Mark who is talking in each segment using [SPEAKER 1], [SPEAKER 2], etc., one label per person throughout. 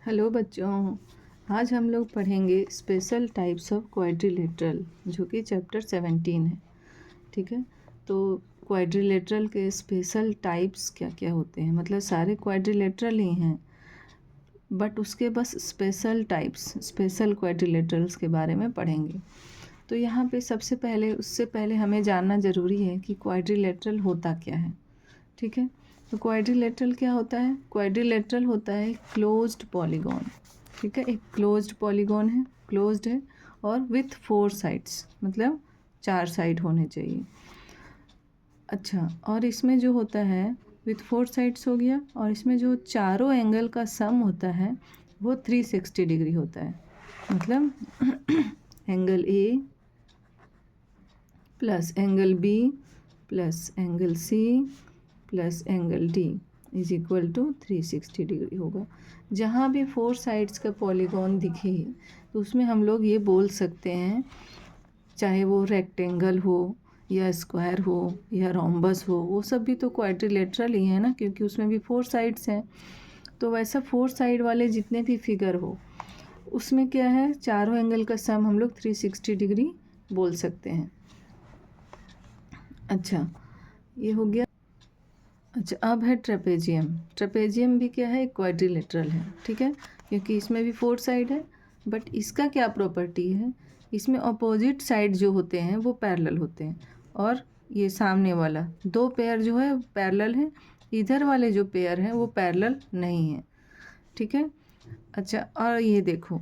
[SPEAKER 1] Hello बच्चों, आज हम लोग पढ़ेंगे स्पेशल टाइप्स ऑफ क्वाड्रिलेटरल जो कि चैप्टर 17 है। ठीक है, तो क्वाड्रिलेटरल के स्पेशल टाइप्स क्या क्या होते हैं, मतलब सारे क्वाड्रिलेटरल ही हैं बट उसके बस स्पेशल टाइप्स, स्पेशल क्वाड्रिलेटरल्स के बारे में पढ़ेंगे। तो यहाँ पे उससे पहले हमें जानना ज़रूरी है कि क्वाड्रिलेटरल होता क्या है। ठीक है, तो क्वाड्रिलेटरल क्या होता है? क्वाड्रिलेटरल होता है क्लोज्ड पॉलीगॉन। ठीक है, एक क्लोज्ड पॉलीगॉन है, क्लोज्ड है और विथ 4 साइड्स, मतलब 4 साइड होने चाहिए। अच्छा, और इसमें जो होता है विथ 4 साइड्स हो गया, और इसमें जो चारों एंगल का सम होता है वो 360 डिग्री होता है। मतलब angle A plus angle B plus angle C plus angle D is equal to 360 degree होगा। जहाँ भी 4 साइड्स का पॉलीगॉन दिखे तो उसमें हम लोग ये बोल सकते हैं, चाहे वो रेक्टेंगल हो या स्क्वायर हो या रोम्बस हो, वो सब भी तो क्वाड्रिलेटरल ही है ना, क्योंकि उसमें भी 4 साइड्स हैं। तो वैसा 4 साइड वाले जितने भी फिगर हो उसमें क्या है, चारों एंगल का सम हम लोग 360 डिग्री बोल सकते हैं। अच्छा, ये हो गया। अच्छा, अब है ट्रेपेजियम। ट्रेपेजियम भी क्या है, क्वाड्रिलेटरल है। ठीक है, क्योंकि इसमें भी 4 साइड है, बट इसका क्या प्रॉपर्टी है, इसमें अपोजिट साइड जो होते हैं वो पैरेलल होते हैं, और ये सामने वाला 2 पेयर जो है पैरेलल है, इधर वाले जो पेयर हैं वो पैरेलल नहीं है। ठीक है, अच्छा, और ये देखो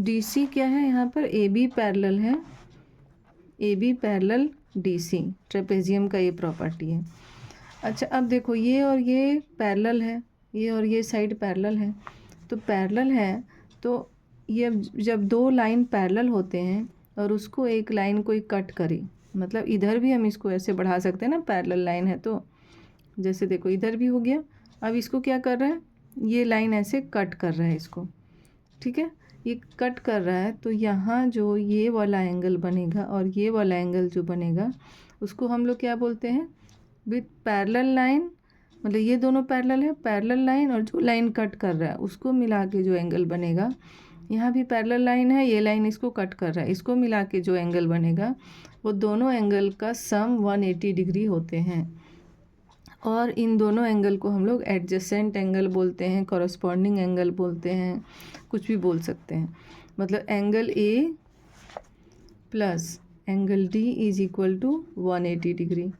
[SPEAKER 1] DC क्या है, यहाँ पर AB पैरेलल है, AB पैरेलल DC, ट्रेपेजियम का ये प्रॉपर्टी है। अच्छा, अब देखो ये और ये पैरेलल है, ये और ये साइड पैरेलल है, तो पैरेलल है तो ये जब 2 लाइन पैरेलल होते हैं और उसको एक लाइन कोई कट करे, मतलब इधर भी हम इसको ऐसे बढ़ा सकते हैं ना, पैरेलल लाइन है तो जैसे देखो इधर भी हो गया। अब इसको क्या कर रहा है, ये लाइन ऐसे कट कर रहा है इसको। ठीक है, ये कट कर रहा है तो यहाँ जो ये वाला एंगल बनेगा और ये वाला एंगल जो बनेगा उसको हम लोग क्या बोलते हैं, विथ पैरेलल लाइन, मतलब ये दोनों पैरेलल है, पैरेलल लाइन और जो लाइन कट कर रहा है उसको मिला के जो एंगल बनेगा, यहाँ भी पैरेलल लाइन है, ये लाइन इसको कट कर रहा है, इसको मिला के जो एंगल बनेगा वो दोनों एंगल का सम 180 डिग्री होते हैं। और इन दोनों एंगल को हम लोग एडजेसेंट एंगल बोलते हैं, कॉरस्पॉन्डिंग एंगल बोलते हैं, कुछ भी बोल सकते हैं। मतलब angle A plus angle D is equal to 180 degree,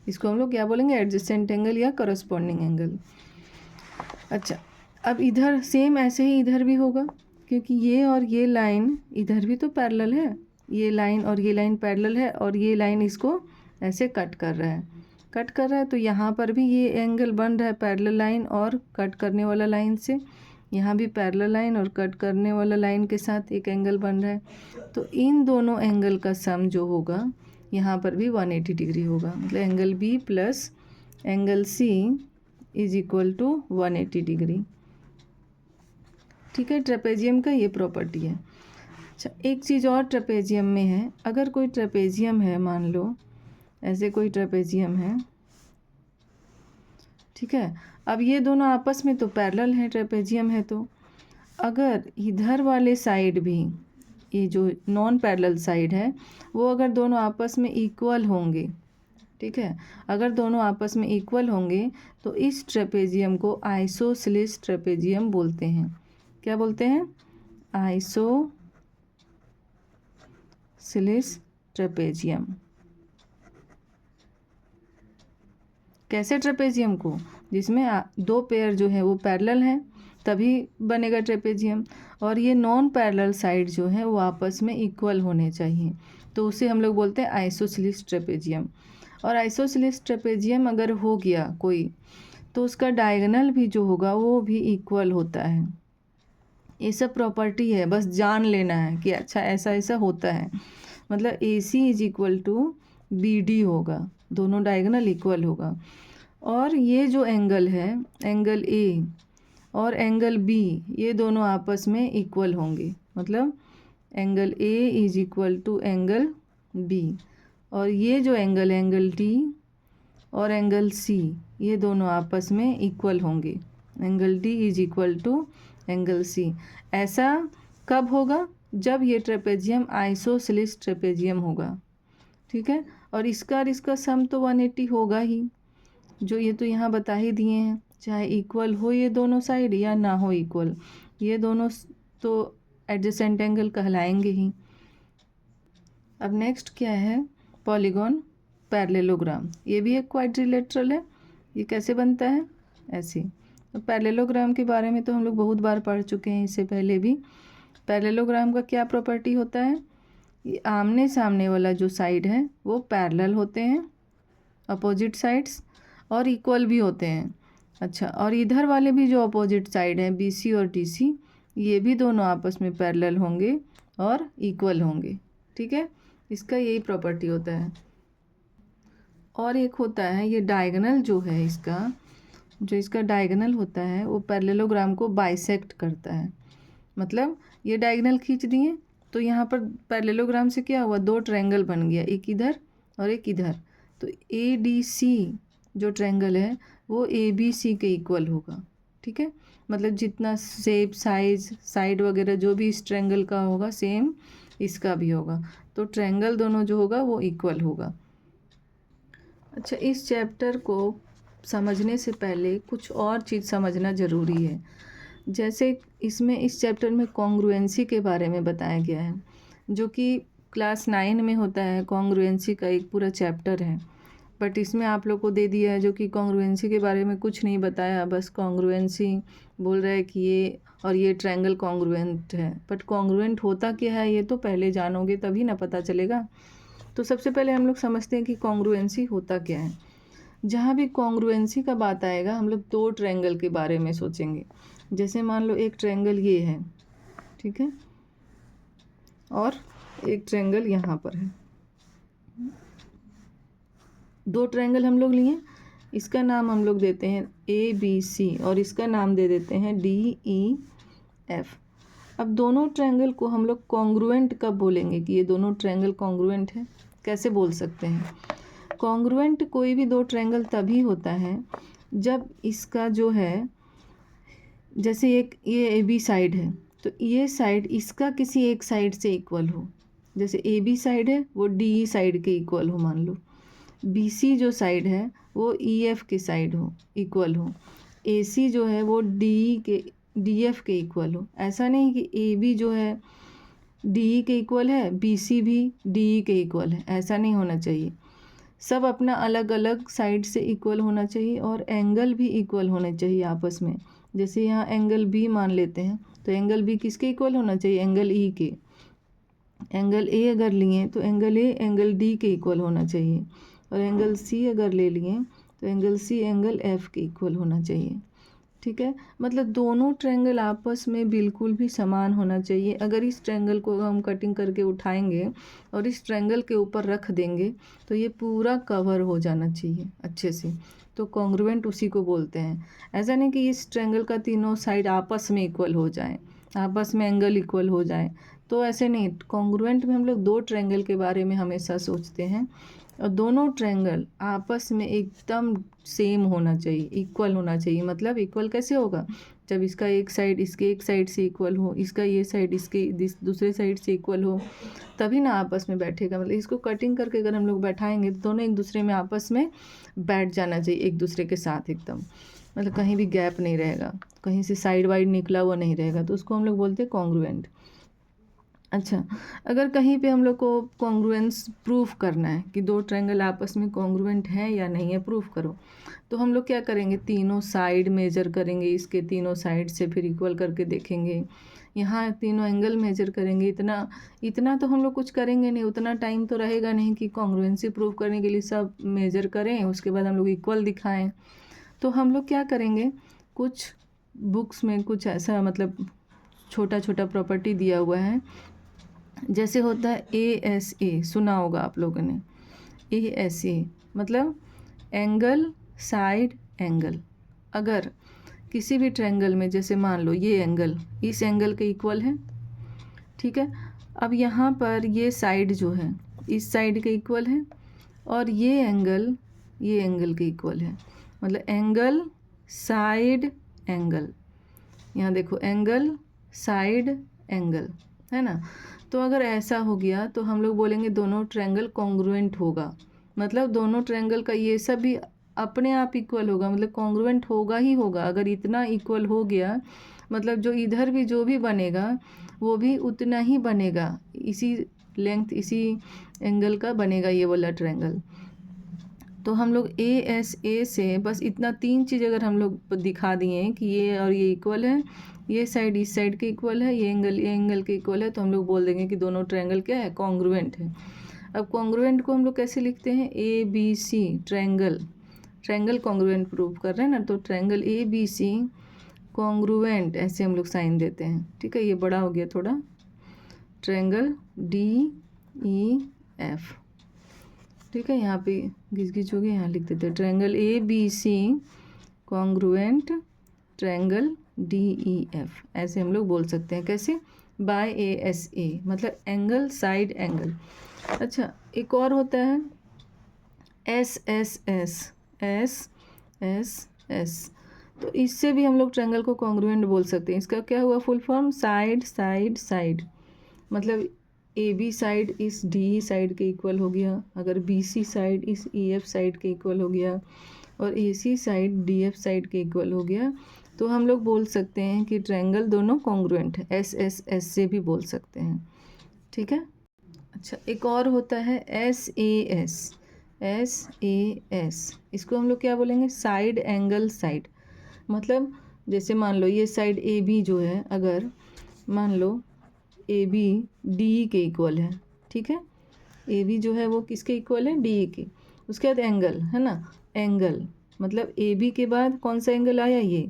[SPEAKER 1] इसको हम लोग क्या बोलेंगे, एडजेसेंट एंगल या कॉरस्पॉन्डिंग एंगल। अच्छा, अब इधर सेम ऐसे ही इधर भी होगा, क्योंकि ये और ये लाइन इधर भी तो पैरेलल है, ये लाइन और ये लाइन पैरेलल है, और ये लाइन इसको ऐसे कट कर रहा है तो यहाँ पर भी ये एंगल बन रहा है पैरेलल लाइन और कट करने वाला लाइन से, यहाँ भी पैरेलल लाइन और कट करने वाला लाइन के साथ एक एंगल बन रहा है। तो इन दोनों एंगल का सम जो होगा यहाँ पर भी 180 डिग्री होगा, मतलब angle B plus angle C is equal to 180 degree. ठीक है, ट्रेपेजियम का ये प्रॉपर्टी है। अच्छा, एक चीज़ और ट्रेपेजियम में है, अगर कोई ट्रेपेजियम है, मान लो ऐसे कोई ट्रेपेजियम है, ठीक है, अब ये दोनों आपस में तो पैरेलल हैं, ट्रेपेजियम है तो अगर इधर वाले साइड भी, ये जो नॉन पैरेलल साइड है वो अगर दोनों आपस में इक्वल होंगे, ठीक है, अगर दोनों आपस में इक्वल होंगे तो इस ट्रेपेजियम को आइसोसेलेस ट्रेपेजियम बोलते हैं। क्या बोलते हैं, आइसोसेलेस ट्रेपेजियम। कैसे ट्रेपेजियम को, जिसमें 2 पेयर जो है वो पैरेलल हैं तभी बनेगा ट्रेपेजियम, और ये नॉन पैरेलल साइड जो है वो आपस में इक्वल होने चाहिए, तो उसे हम लोग बोलते हैं आइसोसेलेस ट्रेपेजियम। और आइसोसेलेस ट्रेपेजियम अगर हो गया कोई तो उसका डायगोनल भी जो होगा वो भी इक्वल होता है। ये सब प्रॉपर्टी है, बस जान लेना है कि अच्छा ऐसा ऐसा होता है, मतलब AC is equal to BD होगा, दोनों डायगोनल इक्वल होगा। और ये जो एंगल है, एंगल A और एंगल B, ये दोनों आपस में इक्वल होंगे, मतलब angle A is equal to angle B, और ये जो एंगल है एंगल D और एंगल C, ये दोनों आपस में इक्वल होंगे, angle D is equal to angle C. ऐसा कब होगा? जब ये ट्रेपेजियम आइसोसेलेस ट्रेपेजियम होगा, ठीक है। और इसका सम तो 180 होगा ही, जो ये तो यहाँ बता ही दिए हैं, चाहे इक्वल हो ये दोनों साइड या ना हो इक्वल, ये दोनों तो एडजेसेंट एंगल कहलाएंगे ही। अब नेक्स्ट क्या है? Polygon parallelogram. ये भी एक क्वाड्रिलेटरल है। ये कैसे बनता है? ऐसे। तो पैरेललोग्राम के बारे में तो हम लोग बहुत बार पढ़ चुके हैं इससे पहले भी। पैरेललोग्राम का क्या प्रॉपर्टी होता है? ये आमने सामने वाला जो साइड है वो पैरेलल होते हैं, अपोजिट साइड्स, और इक्वल भी होते हैं। अच्छा, और इधर वाले भी जो अपोजिट साइड हैं BC और DC, ये भी दोनों आपस में पैरेलल होंगे और इक्वल होंगे, ठीक है। इसका यही प्रॉपर्टी होता है। और एक होता है ये डायगोनल जो है इसका, जो इसका डायगोनल होता है वो पैरेललोग्राम को बाइसेक्ट करता है। मतलब ये डायगोनल खींच दिए तो यहाँ पर पैरेललोग्राम से क्या हुआ? 2 ट्रायंगल बन गया, एक इधर और एक इधर। तो ADC जो ट्रायंगल है वो ABC के इक्वल होगा, ठीक है। मतलब जितना शेप, साइज, साइड वगैरह जो भी इस ट्रायंगल का होगा सेम इसका भी होगा। तो ट्रायंगल दोनों जो होगा वो इक्वल होगा। अच्छा, इस चैप्टर को समझने से पहले कुछ और चीज़ समझना ज़रूरी है। जैसे इसमें इस चैप्टर में कॉन्ग्रुएंसी के बारे में बताया गया है, जो कि क्लास 9 में होता है। कॉन्ग्रुएंसी का एक पूरा चैप्टर है, बट इसमें आप लोग को दे दिया है जो कि कॉन्ग्रुएंसी के बारे में कुछ नहीं बताया। बस कॉन्ग्रुएंसी बोल रहा है कि ये और ये ट्रायंगल कॉन्ग्रुएंट है, बट कॉन्ग्रुएंट होता क्या है ये तो पहले जानोगे तभी ना पता चलेगा। तो सबसे पहले हम लोग समझते हैं कि कॉन्ग्रुएंसी होता क्या है। जहाँ भी कॉन्ग्रुएंसी का बात आएगा हम लोग 2 ट्रायंगल के बारे में सोचेंगे। जैसे मान लो एक ट्रायंगल ये है, ठीक है, और एक ट्रायंगल यहाँ पर है। 2 ट्रायंगल हम लोग लिए, इसका नाम हम लोग देते हैं ABC और इसका नाम दे देते हैं DEF। अब दोनों ट्रायंगल को हम लोग कॉन्ग्रुएंट कब बोलेंगे कि ये दोनों ट्रायंगल कॉन्ग्रुएंट है? कैसे बोल सकते हैं? कॉन्ग्रुएंट कोई भी 2 ट्रायंगल तभी होता है जब इसका जो है, जैसे एक ये AB साइड है तो ये साइड इसका किसी एक साइड से इक्वल हो। जैसे AB साइड है वो DE साइड के इक्वल हो, मान लो। BC जो साइड है वो EF के साइड हो, इक्वल हो। AC जो है वो DF के इक्वल हो। ऐसा नहीं कि AB जो है DE के इक्वल है, BC भी DE के इक्वल है, ऐसा नहीं होना चाहिए। सब अपना अलग अलग साइड से इक्वल होना चाहिए और एंगल भी इक्वल होने चाहिए आपस में। जैसे यहाँ एंगल B मान लेते हैं तो एंगल B किसके इक्वल होना चाहिए? एंगल E के। एंगल A अगर लिए तो एंगल A एंगल D के इक्वल होना चाहिए, और एंगल C अगर ले लिए तो एंगल C एंगल F के इक्वल होना चाहिए, ठीक है। मतलब दोनों ट्रायंगल आपस में बिल्कुल भी समान होना चाहिए। अगर इस ट्रायंगल को हम कटिंग करके उठाएंगे और इस ट्रायंगल के ऊपर रख देंगे तो ये पूरा कवर हो जाना चाहिए अच्छे से। तो कॉन्ग्रुएंट उसी को बोलते हैं। ऐसा नहीं कि इस ट्रायंगल का तीनों साइड आपस में इक्वल हो जाए, आपस में एंगल इक्वल हो जाए, तो ऐसे नहीं। कॉन्ग्रुएंट में हम लोग 2 ट्रायंगल के बारे में हमेशा सोचते हैं और दोनों ट्रायंगल आपस में एकदम सेम होना चाहिए, इक्वल होना चाहिए। मतलब इक्वल कैसे होगा? जब इसका एक साइड इसके एक साइड से इक्वल हो, इसका ये साइड इसके दूसरे साइड से इक्वल हो, तभी ना आपस में बैठेगा। मतलब इसको कटिंग करके अगर हम लोग बैठाएंगे तो दोनों एक दूसरे में आपस में बैठ जाना चाहिए, एक दूसरे के साथ एकदम। मतलब कहीं भी गैप नहीं रहेगा, कहीं से साइड वाइड निकला हुआ नहीं रहेगा, तो उसको हम लोग बोलते हैं कॉन्ग्रुएंट। अच्छा, अगर कहीं पे हम लोग को कॉन्ग्रुएंस प्रूफ करना है कि 2 ट्रायंगल आपस में कॉन्ग्रुएंट है या नहीं है, प्रूफ करो, तो हम लोग क्या करेंगे? तीनों साइड मेजर करेंगे, इसके तीनों साइड से फिर इक्वल करके देखेंगे। यहाँ तीनों एंगल मेजर करेंगे। इतना तो हम लोग कुछ करेंगे नहीं, उतना टाइम तो रहेगा नहीं कि कॉन्ग्रुएंसी प्रूफ करने के लिए सब मेजर करें उसके बाद हम लोग इक्वल दिखाएं। तो हम लोग क्या करेंगे, कुछ बुक्स में कुछ ऐसा मतलब छोटा छोटा प्रॉपर्टी दिया हुआ है। जैसे होता है ASA, सुना होगा आप लोगों ने। ASA मतलब एंगल साइड एंगल। अगर किसी भी ट्रायंगल में, जैसे मान लो ये एंगल इस एंगल के इक्वल है, ठीक है। अब यहाँ पर ये साइड जो है इस साइड के इक्वल है और ये एंगल के इक्वल है। मतलब एंगल साइड एंगल, यहाँ देखो एंगल साइड एंगल, है ना। तो अगर ऐसा हो गया तो हम लोग बोलेंगे दोनों ट्रायंगल कॉन्ग्रुएंट होगा, मतलब दोनों ट्रायंगल का ये सब भी अपने आप इक्वल होगा, मतलब कॉन्ग्रुएंट होगा ही होगा। अगर इतना इक्वल हो गया मतलब जो इधर भी जो भी बनेगा वो भी उतना ही बनेगा, इसी लेंथ इसी एंगल का बनेगा ये वाला ट्रायंगल। तो हम लोग ए एस ए से बस इतना 3 चीज़ अगर हम लोग दिखा दिए कि ये और ये इक्वल है, ये साइड इस साइड के इक्वल है, ये एंगल के इक्वल है, तो हम लोग बोल देंगे कि दोनों ट्रायंगल क्या है, कॉन्ग्रुएंट है। अब कॉन्ग्रुएंट को हम लोग कैसे लिखते हैं, A B C triangle congruent prove कर रहे हैं ना, तो triangle A B C congruent ऐसे हम लोग साइन देते हैं, ठीक है। ये बड़ा हो गया थोड़ा, ट्रायंगल डी ई एफ, ठीक है। यहाँ पे घिस हो गया, यहाँ लिख देते हैं triangle A B C congruent triangle D E F, ऐसे हम लोग बोल सकते हैं। कैसे, बाय ए एस ए, मतलब एंगल साइड एंगल। अच्छा, एक और होता है S S S S S S, तो इससे भी हम लोग ट्रायंगल को कॉन्ग्रुएंट बोल सकते हैं। इसका क्या हुआ full form, side side side, मतलब ए बी साइड इस डी ई साइड के इक्वल हो गया, अगर बी सी साइड इस ई एफ साइड के इक्वल हो गया, और ए सी साइड डी एफ साइड के इक्वल हो गया, तो हम लोग बोल सकते हैं कि ट्रायंगल दोनों कॉन्ग्रुएंट है। एस एस एस से भी बोल सकते हैं, ठीक है। अच्छा, एक और होता है एस ए एस, इसको हम लोग क्या बोलेंगे, साइड एंगल साइड। मतलब जैसे मान लो ये साइड ए बी जो है, अगर मान लो ए बी डी के इक्वल है, ठीक है, ए बी जो है वो किसके इक्वल है, डी के, उसके बाद एंगल है ना, एंगल मतलब ए बी के बाद कौन सा एंगल आया, ये,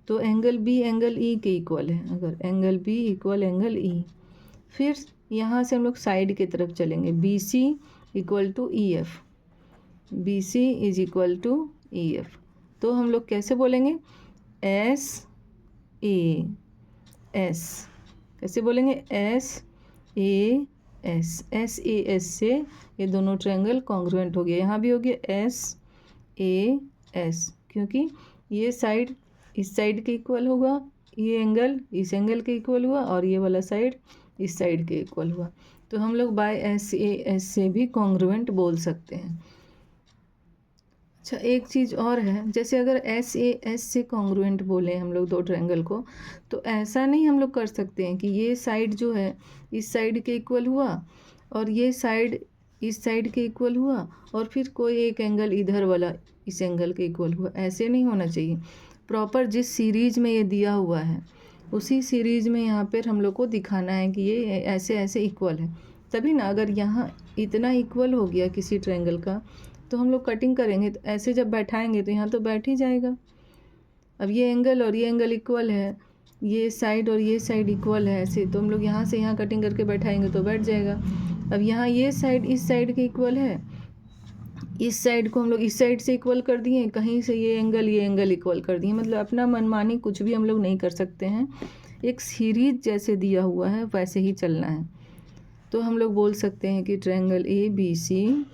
[SPEAKER 1] तो एंगल बी एंगल ई के इक्वल है, अगर angle B equal angle E, फिर यहाँ से हम लोग साइड की तरफ चलेंगे, B C equal to E F, B C is equal to E F, तो हम लोग कैसे बोलेंगे, एस ए एस, कैसे बोलेंगे, एस ए एस से ये दोनों ट्रायंगल कॉन्ग्रुएंट हो गया। यहाँ भी हो गया एस ए एस, क्योंकि ये साइड इस साइड के इक्वल होगा, ये एंगल इस एंगल के इक्वल हुआ, और ये वाला साइड इस साइड के इक्वल हुआ, तो हम लोग बाय एस ए एस से भी कॉन्ग्रुएंट बोल सकते हैं। अच्छा, एक चीज़ और है, जैसे अगर एस ए एस से कॉन्ग्रुएंट बोले हम लोग दो ट्रायंगल को, तो ऐसा नहीं हम लोग कर सकते हैं कि ये साइड जो है इस साइड के इक्वल हुआ, और ये साइड इस साइड के इक्वल हुआ, और फिर कोई एक एंगल इधर वाला इस एंगल के इक्वल हुआ, ऐसे नहीं होना चाहिए। प्रॉपर जिस सीरीज में ये दिया हुआ है उसी सीरीज में यहाँ पर हम लोग को दिखाना है कि ये ऐसे ऐसे इक्वल है, तभी ना। अगर यहाँ इतना इक्वल हो गया किसी ट्रायंगल का, तो हम लोग कटिंग करेंगे तो ऐसे जब बैठाएंगे तो यहाँ तो बैठ ही जाएगा। अब ये एंगल और ये एंगल इक्वल है, ये साइड और ये साइड इक्वल है, ऐसे तो हम लोग यहाँ से यहाँ कटिंग करके बैठाएंगे तो बैठ जाएगा। अब यहाँ ये साइड इस साइड के इक्वल है, इस साइड को हम लोग इस साइड से इक्वल कर दिए, कहीं से ये एंगल इक्वल कर दिए, मतलब अपना मनमानी कुछ भी हम लोग नहीं कर सकते हैं। एक सीरीज जैसे दिया हुआ है वैसे ही चलना है। तो हम लोग बोल सकते हैं कि triangle A B C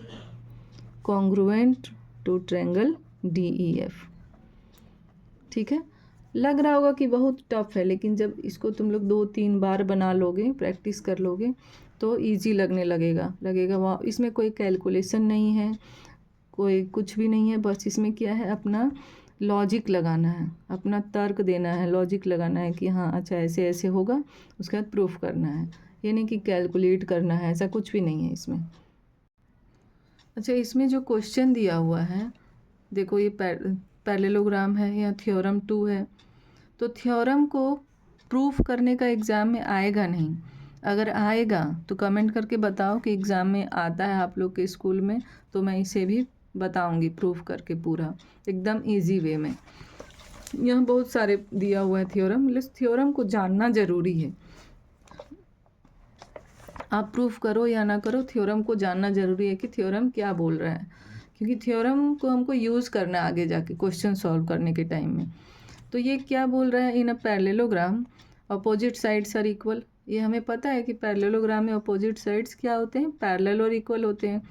[SPEAKER 1] congruent to triangle D E F, ठीक है। लग रहा होगा कि बहुत टफ है, लेकिन जब इसको तुम लोग 2-3 बार बना लोगे, प्रैक्टिस कर लोगे, तो इजी लगने लगेगा वाह, इसमें कोई कैलकुलेशन नहीं है, कोई कुछ भी नहीं है, बस इसमें क्या है, अपना लॉजिक लगाना है, अपना तर्क देना है, लॉजिक लगाना है कि हाँ अच्छा ऐसे ऐसे होगा, उसके बाद प्रूफ करना है, ये नहीं कि कैलकुलेट करना है, ऐसा कुछ भी नहीं है इसमें। अच्छा, इसमें जो क्वेश्चन दिया हुआ है देखो, ये पैरेललोग्राम है या थ्योरम 2 है, तो थ्योरम को प्रूफ करने का एग्ज़ाम में आएगा नहीं। अगर आएगा तो कमेंट करके बताओ कि एग्ज़ाम में आता है आप लोग के स्कूल में, तो मैं इसे भी बताऊंगी प्रूफ करके पूरा एकदम इजी वे में। यहाँ बहुत सारे दिया हुआ है थ्योरम, मतलब थ्योरम को जानना ज़रूरी है। आप प्रूफ करो या ना करो, थ्योरम को जानना ज़रूरी है कि थ्योरम क्या बोल रहा है, क्योंकि थ्योरम को हमको यूज़ करना है आगे जाके क्वेश्चन सॉल्व करने के टाइम में। तो ये क्या बोल रहा है, in a parallelogram opposite sides are equal. ये हमें पता है कि पैरेललोग्राम में अपोजिट साइड्स क्या होते हैं, पैरेलल और इक्वल होते हैं।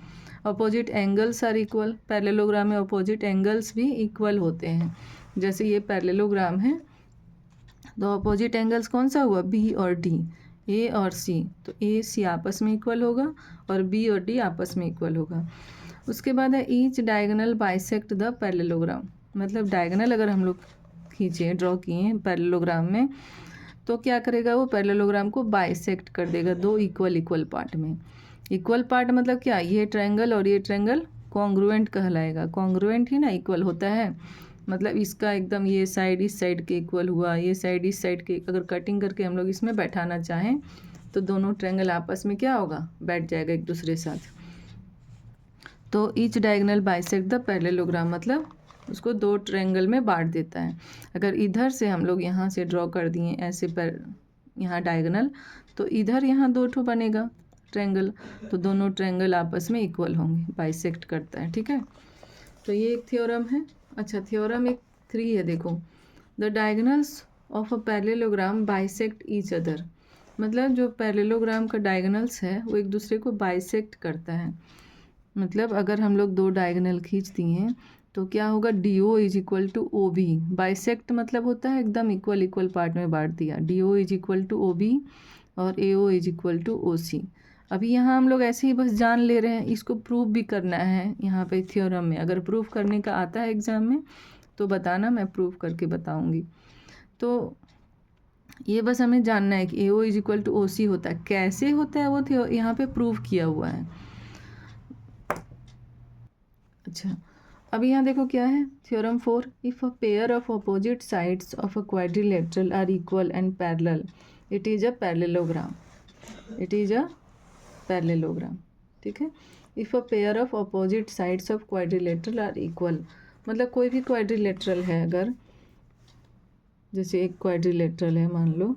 [SPEAKER 1] Opposite angles are equal, parallelogram में अपोजिट एंगल्स भी इक्वल होते हैं। जैसे ये पैरेललोग्राम है, तो अपोजिट एंगल्स कौन सा हुआ, बी और डी, ए और सी। तो ए सी आपस में इक्वल होगा और बी और डी आपस में इक्वल होगा। उसके बाद है each diagonal bisect the parallelogram. मतलब डायगोनल अगर हम लोग खींचे, ड्रॉ किए पैरेललोग्राम में, तो क्या करेगा वो, पैरेललोग्राम को बाइसेक्ट कर देगा दो इक्वल पार्ट में। इक्वल पार्ट मतलब क्या, ये ट्रायंगल और ये ट्रायंगल कॉन्ग्रुएंट कहलाएगा। कॉन्ग्रुएंट ही ना इक्वल होता है, मतलब इसका एकदम ये साइड इस साइड के इक्वल हुआ, ये साइड इस साइड के। अगर कटिंग करके हम लोग इसमें बैठाना चाहें तो दोनों ट्रायंगल आपस में क्या होगा, बैठ जाएगा एक दूसरे साथ। तो each diagonal bisect the parallelogram मतलब उसको दो ट्रायंगल में बांट देता है। अगर इधर से हम लोग यहाँ से ड्रॉ कर दिए ऐसे पर यहाँ डायगोनल, तो इधर यहाँ दो ठो बनेगा ट्रायंगल, तो दोनों ट्रायंगल आपस में इक्वल होंगे, बाइसेक्ट करता है। ठीक है, तो ये एक थ्योरम है। अच्छा, थ्योरम एक 3 है, देखो, the diagonals of a parallelogram bisect each other. मतलब जो पैरेललोग्राम का डायगोनल्स है वो एक दूसरे को बाइसेक्ट करता है। मतलब अगर हम लोग दो डायगोनल खींच दिए हैं तो क्या होगा, D O is equal to O B. Bisect मतलब होता है एकदम इक्वल पार्ट में बांट दिया। D O is equal to O B और A O is equal to O C. अभी यहाँ हम लोग ऐसे ही बस जान ले रहे हैं, इसको प्रूव भी करना है यहाँ पे थ्योरम में। अगर प्रूव करने का आता है एग्जाम में तो बताना, मैं प्रूव करके बताऊँगी। तो ये बस हमें जानना है कि A O is equal to O C होता है। कैसे होता है वो यहाँ पे प्रूव किया हुआ है। अच्छा, अब यहाँ देखो क्या है, theorem 4, if a pair of opposite sides of a quadrilateral are equal and parallel, it is a parallelogram. It is a parallelogram. ठीक है, if a pair of opposite sides of quadrilateral are equal, मतलब कोई भी quadrilateral है, अगर जैसे एक quadrilateral है मान लो,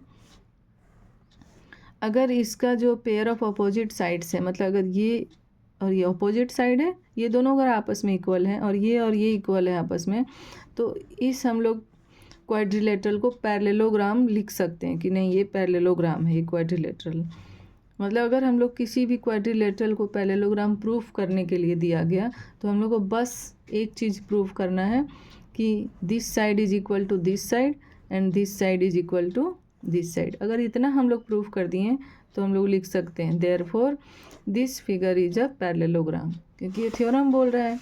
[SPEAKER 1] अगर इसका जो पेयर ऑफ अपोजिट साइड्स है, मतलब अगर ये और ये अपोजिट साइड है, ये दोनों अगर आपस में इक्वल हैं और ये इक्वल है आपस में, तो इस हम लोग क्वाड्रिलेटरल को पैरेललोग्राम लिख सकते हैं कि नहीं, ये पैरेललोग्राम है, ये क्वाड्रिलेटरल। मतलब अगर हम लोग किसी भी क्वाड्रिलेटरल को पैरेललोग्राम प्रूफ करने के लिए दिया गया तो हम लोग को बस एक चीज़ प्रूफ करना है कि this side is equal to this side and this side is equal to this side. अगर इतना हम लोग प्रूफ कर दिए तो हम लोग लिख सकते हैं therefore this figure is a parallelogram, क्योंकि ये थ्योरम बोल रहा है।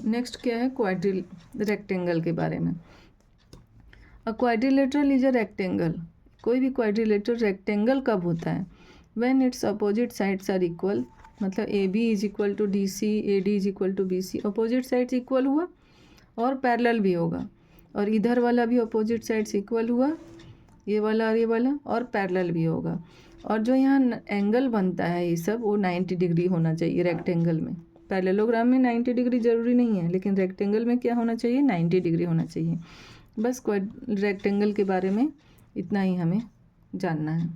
[SPEAKER 1] नेक्स्ट क्या है, रेक्टेंगल के बारे में। A quadrilateral is a rectangle. कोई भी क्वाड्रिलेटरल रेक्टेंगल कब होता है, when its opposite sides are equal. मतलब A B is equal to D C, A D is equal to B C, opposite sides equal हुआ और पैरेलल भी होगा, और इधर वाला भी अपोजिट साइड्स इक्वल हुआ, ये वाला और ये वाला, और पैरेलल भी होगा। और जो यहाँ एंगल बनता है ये सब, वो 90 डिग्री होना चाहिए रेक्टेंगल में। पैरेललोग्राम में 90 डिग्री ज़रूरी नहीं है, लेकिन रेक्टेंगल में क्या होना चाहिए, 90 डिग्री होना चाहिए। बस रेक्टेंगल के बारे में इतना ही हमें जानना है।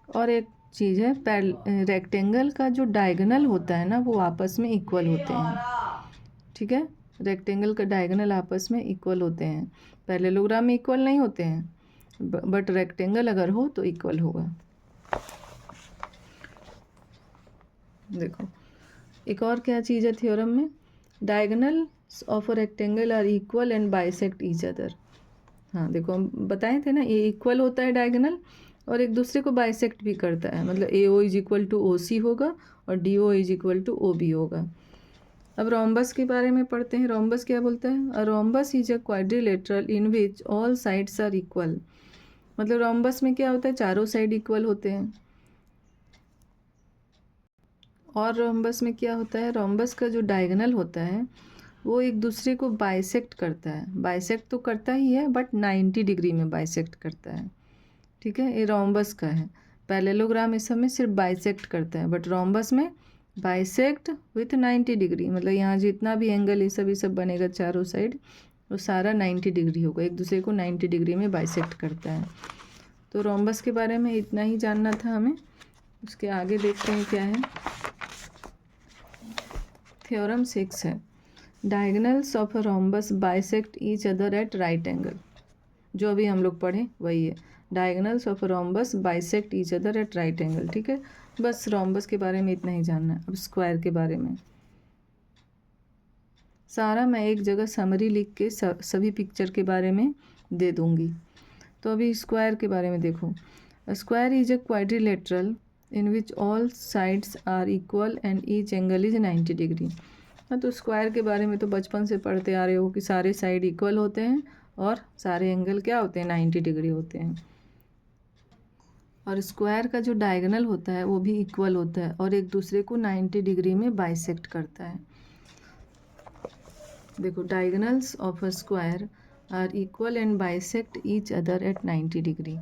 [SPEAKER 1] और एक चीज़ है, रेक्टेंगल का जो डायगोनल होता है ना, वो आपस में इक्वल होते हैं। ठीक है, रेक्टेंगल का डायगोनल आपस में इक्वल होते हैं। पैरेललोग्राम में इक्वल नहीं होते हैं, बट रेक्टेंगल अगर हो तो इक्वल होगा। देखो एक और क्या चीज़ है थ्योरम में, diagonals of a rectangle are equal and bisect each other. हाँ देखो, हम बताए थे ना, ये इक्वल होता है डायगोनल और एक दूसरे को बाइसेक्ट भी करता है। मतलब A O is equal to O C होगा और D O is equal to O B होगा। अब रोम्बस के बारे में पढ़ते हैं। रोम्बस क्या बोलता है, a rhombus is a quadrilateral in which all sides are equal. मतलब रोम्बस में क्या होता है, चारों साइड इक्वल होते हैं। और रोम्बस में क्या होता है, रोम्बस का जो डायगोनल होता है वो एक दूसरे को बाइसेक्ट करता है। बाइसेक्ट तो करता ही है, बट 90 डिग्री में बाइसेक्ट करता है। ठीक है, ये रोम्बस का है। पैरेललोग्राम इस सब में सिर्फ बाइसेक्ट करता है, बट रोम्बस में बाइसेक्ट विथ 90 डिग्री। मतलब यहाँ जितना भी एंगल ये सब बनेगा चारों साइड, वो सारा 90 डिग्री होगा, एक दूसरे को 90 डिग्री में बाइसेक्ट करता है। तो रोम्बस के बारे में इतना ही जानना था हमें। उसके आगे देखते हैं क्या है। थ्योरम 6 है, diagonals of a rhombus bisect each other eight right angle. जो अभी हम लोग पढ़े वही है, diagonals of a rhombus bisect each other eight right angle. ठीक है, बस रोम्बस के बारे में इतना ही जानना है। अब स्क्वायर के बारे में, सारा मैं एक जगह समरी लिख के सभी पिक्चर के बारे में दे दूँगी। तो अभी स्क्वायर के बारे में देखो। Square is a quadrilateral in which all sides are equal and each angle is 90 degree. हाँ, तो स्क्वायर के बारे में तो बचपन से पढ़ते आ रहे हो कि सारे साइड इक्वल होते हैं और सारे एंगल क्या होते हैं, 90 डिग्री होते हैं। और स्क्वायर का जो डायगोनल होता है वो भी इक्वल होता है और एक दूसरे को 90 डिग्री में बाइसेक्ट करता है। देखो, diagonals of a square are equal and bisect each other at 90 degree.